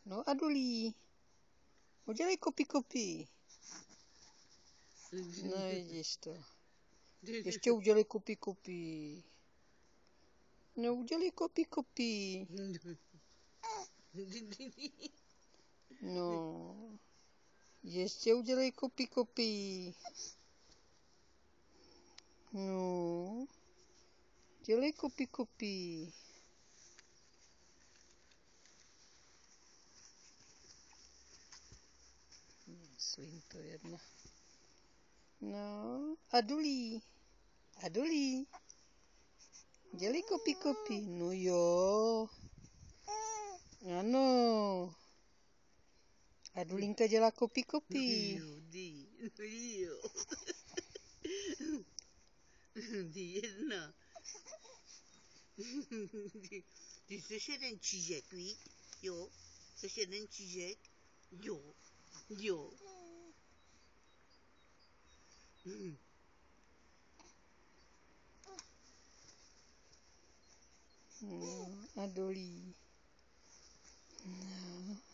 No, Adulí, udělej kopi. No, vidíš to. Ještě udělej kopi. No, udělej kopi. No, ještě udělej kopi. No, dělej kopi. Svým to jedno. No, Adulí, dělej kopi. No jo, ano. Adulinka dělá kopi. Jedna. Ty jsi jeden čížek, víš? Jo? Jsi jeden čížek? Jo. No, Adulí. No.